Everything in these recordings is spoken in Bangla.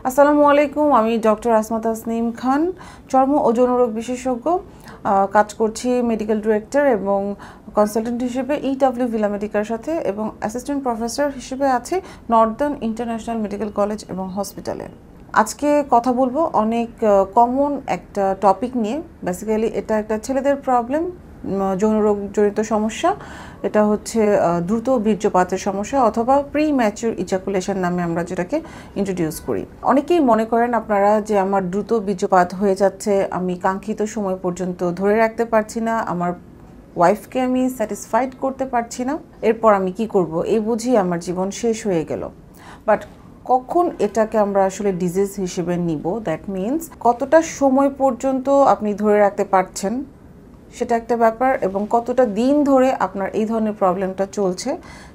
আসসালামু আলাইকুম, আমি ডক্টর আসমা তাসনিম খান, চর্ম ও যৌনরোগ বিশেষজ্ঞ। কাজ করছি মেডিকেল ডিরেক্টর এবং কনসালটেন্ট হিসেবে ইডব্লিউ ভিলা মেডিকার সাথে, এবং অ্যাসিস্ট্যান্ট প্রফেসর হিসেবে আছি নর্দার্ন ইন্টারন্যাশনাল মেডিকেল কলেজ এবং হসপিটালে। আজকে কথা বলবো অনেক কমন একটা টপিক নিয়ে। বেসিক্যালি এটা একটা ছেলেদের প্রবলেম, যৌনরোগ জড়িত সমস্যা। এটা হচ্ছে দ্রুত বীর্যপাতের সমস্যা অথবা প্রি ম্যাচিউর ইজাকুলেশন নামে আমরা যেটাকে ইন্ট্রোডিউস করি। অনেকেই মনে করেন আপনারা যে আমার দ্রুত বীর্যপাত হয়ে যাচ্ছে, আমি কাঙ্ক্ষিত সময় পর্যন্ত ধরে রাখতে পারছি না, আমার ওয়াইফকে আমি স্যাটিসফাইড করতে পারছি না, এরপর আমি কি করব, এই বুঝি আমার জীবন শেষ হয়ে গেল। বাট কখন এটাকে আমরা আসলে ডিজিজ হিসেবে নিব, দ্যাট মিনস কতটা সময় পর্যন্ত আপনি ধরে রাখতে পারছেন সেটা একটা ব্যাপার, এবং কতটা দিন ধরে আপনার এই ধরনের প্রবলেমটা চলছে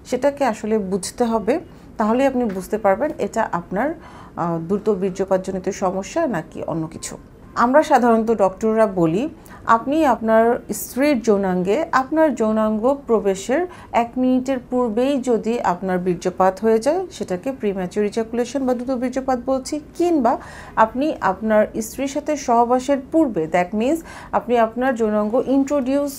সেটাকে আসলে বুঝতে হবে। তাহলে আপনি বুঝতে পারবেন এটা আপনার দ্রুত বীর্যপাতজনিত সমস্যা নাকি অন্য কিছু। আমরা সাধারণত ডক্টররা বলি, আপনি আপনার স্ত্রীর যৌনাঙ্গে আপনার যৌনাঙ্গ প্রবেশের 1 মিনিটের পূর্বেই যদি আপনার বীর্যপাত হয়ে যায় সেটাকে প্রিম্যাচিউর ইজাকুলেশন বা দ্রুত বীর্যপাত বলছি, কিংবা আপনি আপনার স্ত্রীর সাথে সহবাসের পূর্বে, দ্যাট মিনস আপনি আপনার যৌনাঙ্গ ইন্ট্রোডিউস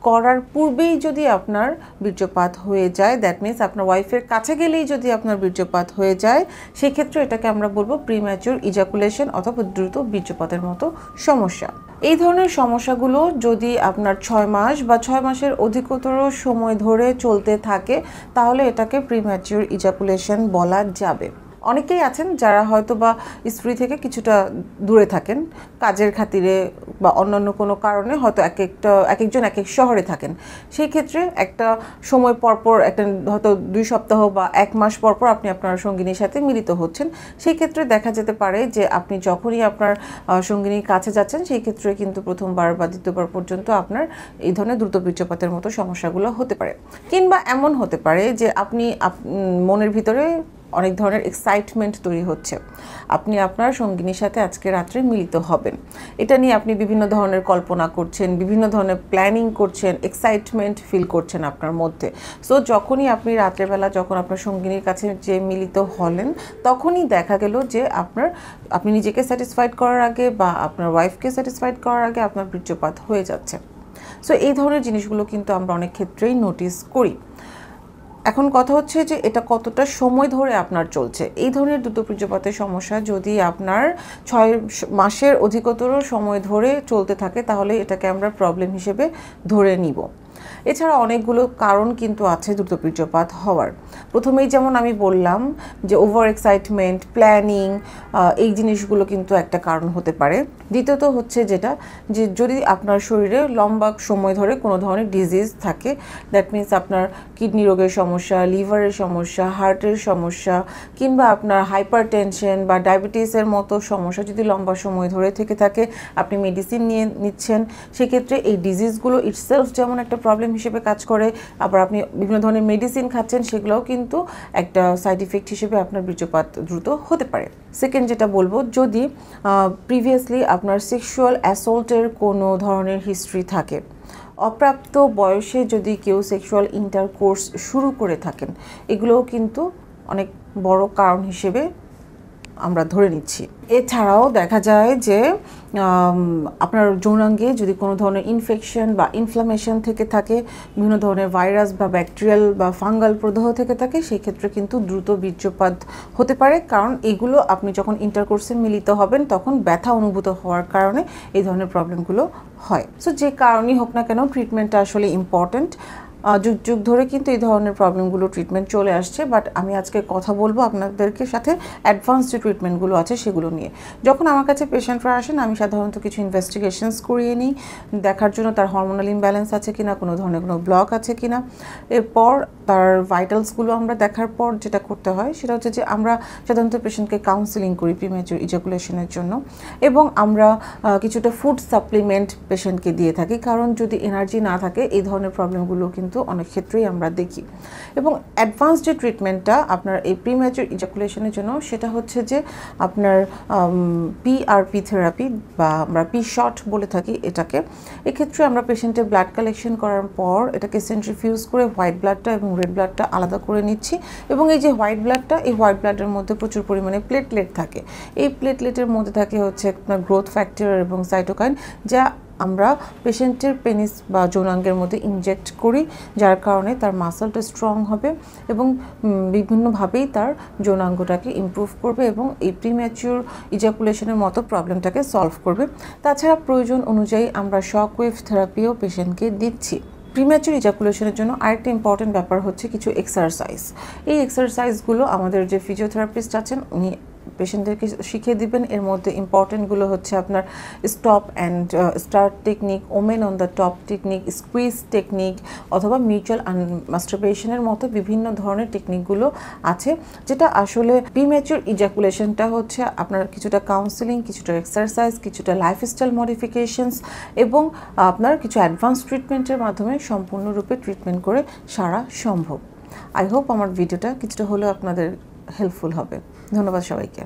করার পূর্বেই যদি আপনার বীর্যপাত হয়ে যায়, দ্যাট মিনস আপনার ওয়াইফের কাছে গেলেই যদি আপনার বীর্যপাত হয়ে যায়, সেই ক্ষেত্রে এটাকে আমরা বলবো প্রিম্যাচিউর ইজাকুলেশন অথবা দ্রুত বীর্যপাতের মতো সমস্যা। এই ধরনের সমস্যাগুলো যদি আপনার 6 মাস বা 6 মাসের অধিকতর সময় ধরে চলতে থাকে তাহলে এটাকে প্রিম্যাচিউর ইজাকুলেশন বলা যাবে। অনেকেই আছেন যারা হয়তো বা স্ত্রী থেকে কিছুটা দূরে থাকেন, কাজের খাতিরে বা অন্যান্য কোনো কারণে হয়তো এক একজন এক এক শহরে থাকেন। সেই ক্ষেত্রে একটা সময় পরপর, একটা হয়তো 2 সপ্তাহ বা 1 মাস পরপর আপনি আপনার সঙ্গিনীর সাথে মিলিত হচ্ছেন। সেই ক্ষেত্রে দেখা যেতে পারে যে আপনি যখনই আপনার সঙ্গিনীর কাছে যাচ্ছেন সেই ক্ষেত্রে কিন্তু প্রথমবার বা দ্বিতীয়বার পর্যন্ত আপনার এই ধরনের দ্রুত বীর্যপাতের মতো সমস্যাগুলো হতে পারে। কিংবা এমন হতে পারে যে আপনি মনের ভিতরে অনেক ধরনের এক্সাইটমেন্ট তৈরি হচ্ছে, আপনি আপনার সঙ্গিনীর সাথে আজকে রাত্রে মিলিত হবেন, এটা নিয়ে আপনি বিভিন্ন ধরনের কল্পনা করছেন, বিভিন্ন ধরনের প্ল্যানিং করছেন, এক্সাইটমেন্ট ফিল করছেন আপনার মধ্যে। সো যখনই আপনি রাত্রেবেলা যখন আপনার সঙ্গিনীর কাছে যে মিলিত হলেন, তখনই দেখা গেল যে আপনি নিজেকে স্যাটিসফাইড করার আগে বা আপনার ওয়াইফকে স্যাটিসফাইড করার আগে আপনার বীর্যপাত হয়ে যাচ্ছে। সো এই ধরনের জিনিসগুলো কিন্তু আমরা অনেক ক্ষেত্রেই নোটিস করি। এখন কথা হচ্ছে যে এটা কতটা সময় ধরে আপনার চলছে। এই ধরনের দ্রুত বীর্যপাতের সমস্যা যদি আপনার 6 মাসের অধিকতর সময় ধরে চলতে থাকে তাহলে এটাকে আমরা প্রবলেম হিসেবে ধরে নিব। এছাড়া অনেকগুলো কারণ কিন্তু আছে দ্রুত বীর্যপাত হওয়ার। প্রথমেই যেমন আমি বললাম যে ওভার এক্সাইটমেন্ট, প্ল্যানিং, এই জিনিসগুলো কিন্তু একটা কারণ হতে পারে। দ্বিতীয়ত হচ্ছে যেটা, যে যদি আপনার শরীরে লম্বা সময় ধরে কোনো ধরনের ডিজিজ থাকে, দ্যাট মিনস আপনার কিডনি রোগের সমস্যা, লিভারের সমস্যা, হার্টের সমস্যা, কিংবা আপনার হাইপার টেনশন বা ডায়াবেটিসের মতো সমস্যা যদি লম্বা সময় ধরে থেকে থাকে, আপনি মেডিসিন নিচ্ছেন, সেক্ষেত্রে এই ডিজিজগুলো ইটসেলফ যেমন একটা প্রবলেম হিসেবে কাজ করে, আবার আপনি বিভিন্ন ধরনের মেডিসিন খাচ্ছেন, সেগুলোও কিন্তু একটা সাইড ইফেক্ট হিসেবে আপনার বীর্যপাত দ্রুত হতে পারে। সেকেন্ড যেটা বলবো, যদি প্রিভিয়াসলি আপনার সেক্সুয়াল অ্যাসল্টের কোনো ধরনের হিস্ট্রি থাকে, অপ্রাপ্ত বয়সে যদি কেউ সেক্সুয়াল ইন্টারকোর্স শুরু করে থাকেন, এগুলোও কিন্তু অনেক বড় কারণ হিসেবে আমরা ধরে নিচ্ছি। এছাড়াও দেখা যায় যে আপনার যৌনাঙ্গে যদি কোনো ধরনের ইনফেকশন বা ইনফ্লামেশন থেকে থাকে, বিভিন্ন ধরনের ভাইরাস বা ব্যাকটেরিয়াল বা ফাঙ্গাল প্রদাহ থেকে থাকে, সেই ক্ষেত্রে কিন্তু দ্রুত বীর্যপাত হতে পারে। কারণ এগুলো আপনি যখন ইন্টারকোর্সে মিলিত হবেন তখন ব্যথা অনুভূত হওয়ার কারণে এই ধরনের প্রবলেমগুলো হয়। সো যে কারণেই হোক না কেন, ট্রিটমেন্টটা আসলে ইম্পর্ট্যান্ট। যুগ যুগ ধরে কিন্তু এই ধরনের প্রবলেমগুলো ট্রিটমেন্ট চলে আসছে, বাট আমি আজকে কথা বলবো আপনাদেরকে সাথে অ্যাডভান্স যে ট্রিটমেন্টগুলো আছে সেগুলো নিয়ে। যখন আমার কাছে পেশেন্টরা আসেন, আমি সাধারণত কিছু ইনভেস্টিগেশনস করিয়ে নিই, দেখার জন্য তার হরমোনাল ইমব্যালেন্স আছে কিনা, কোনো ধরনের কোনো ব্লক আছে কিনা। এরপর তার ভাইটালসগুলো আমরা দেখার পর যেটা করতে হয় সেটা হচ্ছে যে আমরা সাধারণত পেশেন্টকে কাউন্সেলিং করি প্রিম্যাচিউর ইজাকুলেশনের জন্য, এবং আমরা কিছুটা ফুড সাপ্লিমেন্ট পেশেন্টকে দিয়ে থাকি, কারণ যদি এনার্জি না থাকে এই ধরনের প্রবলেমগুলো কিন্তু কিন্তু অনেক ক্ষেত্রেই আমরা দেখি। এবং অ্যাডভান্স যে ট্রিটমেন্টটা আপনার এই প্রিম্যাচুর ইজাকুলেশনের জন্য সেটা হচ্ছে যে আপনার পিআরপি থেরাপি বা আমরা পি শট বলে থাকি এটাকে। এক্ষেত্রে আমরা পেশেন্টের ব্লাড কালেকশন করার পর এটাকে সেন্ট্রিফিউজ করে হোয়াইট ব্লাডটা এবং রেড ব্লাডটা আলাদা করে নিচ্ছি। এবং এই যে হোয়াইট ব্লাডটা, এই হোয়াইট ব্লাডের মধ্যে প্রচুর পরিমাণে প্লেটলেট থাকে। এই প্লেটলেটের মধ্যে থাকে হচ্ছে আপনার গ্রোথ ফ্যাক্টর এবং সাইটোকাইন, যা আমরা পেশেন্টের পেনিস বা যৌনাঙ্গের মধ্যে ইনজেক্ট করি, যার কারণে তার মাসলটা স্ট্রং হবে এবং বিভিন্নভাবেই তার যৌনাঙ্গটাকে ইমপ্রুভ করবে এবং এই প্রিম্যাচিউর ইজাকুলেশনের মতো প্রবলেমটাকে সলভ করবে। তাছাড়া প্রয়োজন অনুযায়ী আমরা শক ওয়েভ থেরাপিও পেশেন্টকে দিচ্ছি। প্রিম্যাচুর ইজাকুলেশনের জন্য আরেকটা ইম্পর্টেন্ট ব্যাপার হচ্ছে কিছু এক্সারসাইজ। এই এক্সারসাইজগুলো আমাদের যে ফিজিওথেরাপিস্ট আছেন উনি পেশেন্টদেরকে শিখিয়ে দিবেন। এর মধ্যে ইম্পর্টেন্টগুলো হচ্ছে আপনার stop and start technique, women on the top technique, squeeze technique অথবা মিউচুয়াল মাস্টারবেশনের মতো বিভিন্ন ধরনের টেকনিকগুলো আছে, যেটা আসলে প্রিম্যাচুর ইজাকুলেশনটা হচ্ছে আপনার কিছুটা কাউন্সেলিং, কিছুটা এক্সারসাইজ, কিছুটা লাইফস্টাইল মডিফিকেশনস এবং আপনার কিছু অ্যাডভান্স ট্রিটমেন্টের মাধ্যমে সম্পূর্ণরূপে ট্রিটমেন্ট করে সারা সম্ভব। আই হোপ আমার ভিডিওটা কিছুটা হলেও আপনাদের হেল্পফুল হবে। ধন্যবাদ সবাইকে।